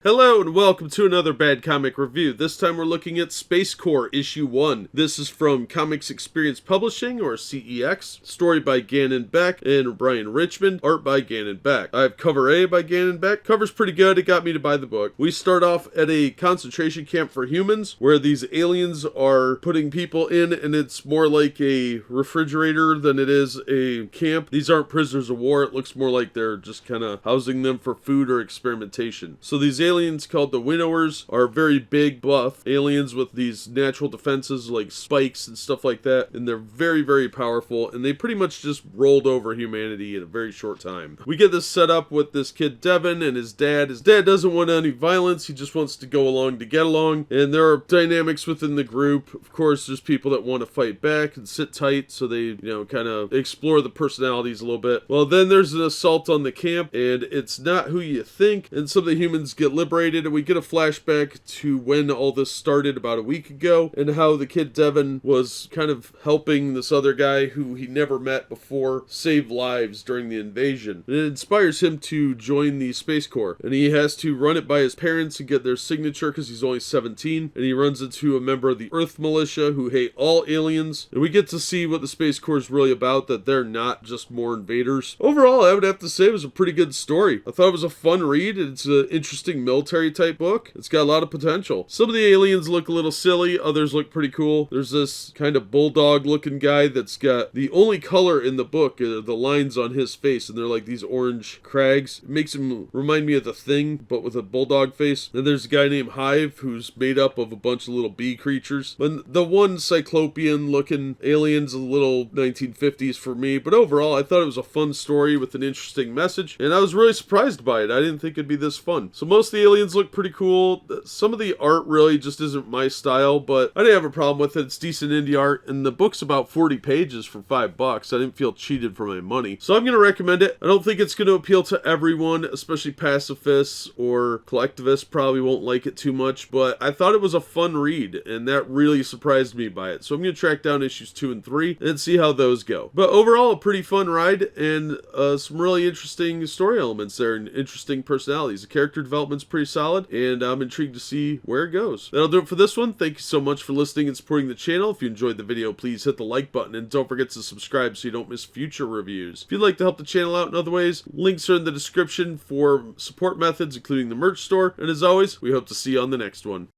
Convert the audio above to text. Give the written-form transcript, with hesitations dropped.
Hello and welcome to another Bad Comic Review. This time we're looking at Space Corps Issue 1. This is from Comics Experience Publishing, or CEX. Story by Gannon, Beck, and Bryan, Richmond. Art by Gannon, Beck. I have cover A by Gannon, Beck. Cover's pretty good. It got me to buy the book. We start off at a concentration camp for humans, where these aliens are putting people in, and it's more like a refrigerator than it is a camp. These aren't prisoners of war. It looks more like they're just kind of housing them for food or experimentation. So these aliens called the winnowers are very big, buff aliens with these natural defenses like spikes and stuff like that, and they're very, very powerful, and they pretty much just rolled over humanity in a very short time. We get this set up with this kid Devin and his dad. His dad doesn't want any violence, he just wants to go along to get along, and there are dynamics within the group. Of course, there's people that want to fight back and sit tight, so they, kind of explore the personalities a little bit. Well, then there's an assault on the camp, and it's not who you think, and some of the humans get liberated, and we get a flashback to when all this started about a week ago, and how the kid Devin was kind of helping this other guy who he never met before save lives during the invasion. And it inspires him to join the Space Corps, and he has to run it by his parents and get their signature because he's only 17, and he runs into a member of the Earth Militia who hate all aliens, and we get to see what the Space Corps is really about, that they're not just more invaders. Overall, I would have to say it was a pretty good story. I thought it was a fun read. It's an interesting military type book. It's got a lot of potential. Some of the aliens look a little silly, others look pretty cool. There's this kind of bulldog looking guy that's got the only color in the book, the lines on his face, and they're like these orange crags. It makes him remind me of The Thing, but with a bulldog face. Then there's a guy named Hive who's made up of a bunch of little bee creatures. But the one cyclopean looking alien's a little 1950s for me, but overall I thought it was a fun story with an interesting message, and I was really surprised by it. I didn't think it'd be this fun. So most of the aliens look pretty cool. Some of the art really just isn't my style, but I didn't have a problem with it. It's decent indie art, and the book's about 40 pages for $5. I didn't feel cheated for my money. So I'm going to recommend it. I don't think it's going to appeal to everyone, especially pacifists or collectivists probably won't like it too much, but I thought it was a fun read, and that really surprised me by it. So I'm going to track down issues 2 and 3 and see how those go. But overall, a pretty fun ride, and some really interesting story elements there, and interesting personalities. The character development's pretty solid, and I'm intrigued to see where it goes. That'll do it for this one. Thank you so much for listening and supporting the channel. If you enjoyed the video, please hit the like button, and don't forget to subscribe so you don't miss future reviews. If you'd like to help the channel out in other ways, links are in the description for support methods, including the merch store, and as always, we hope to see you on the next one.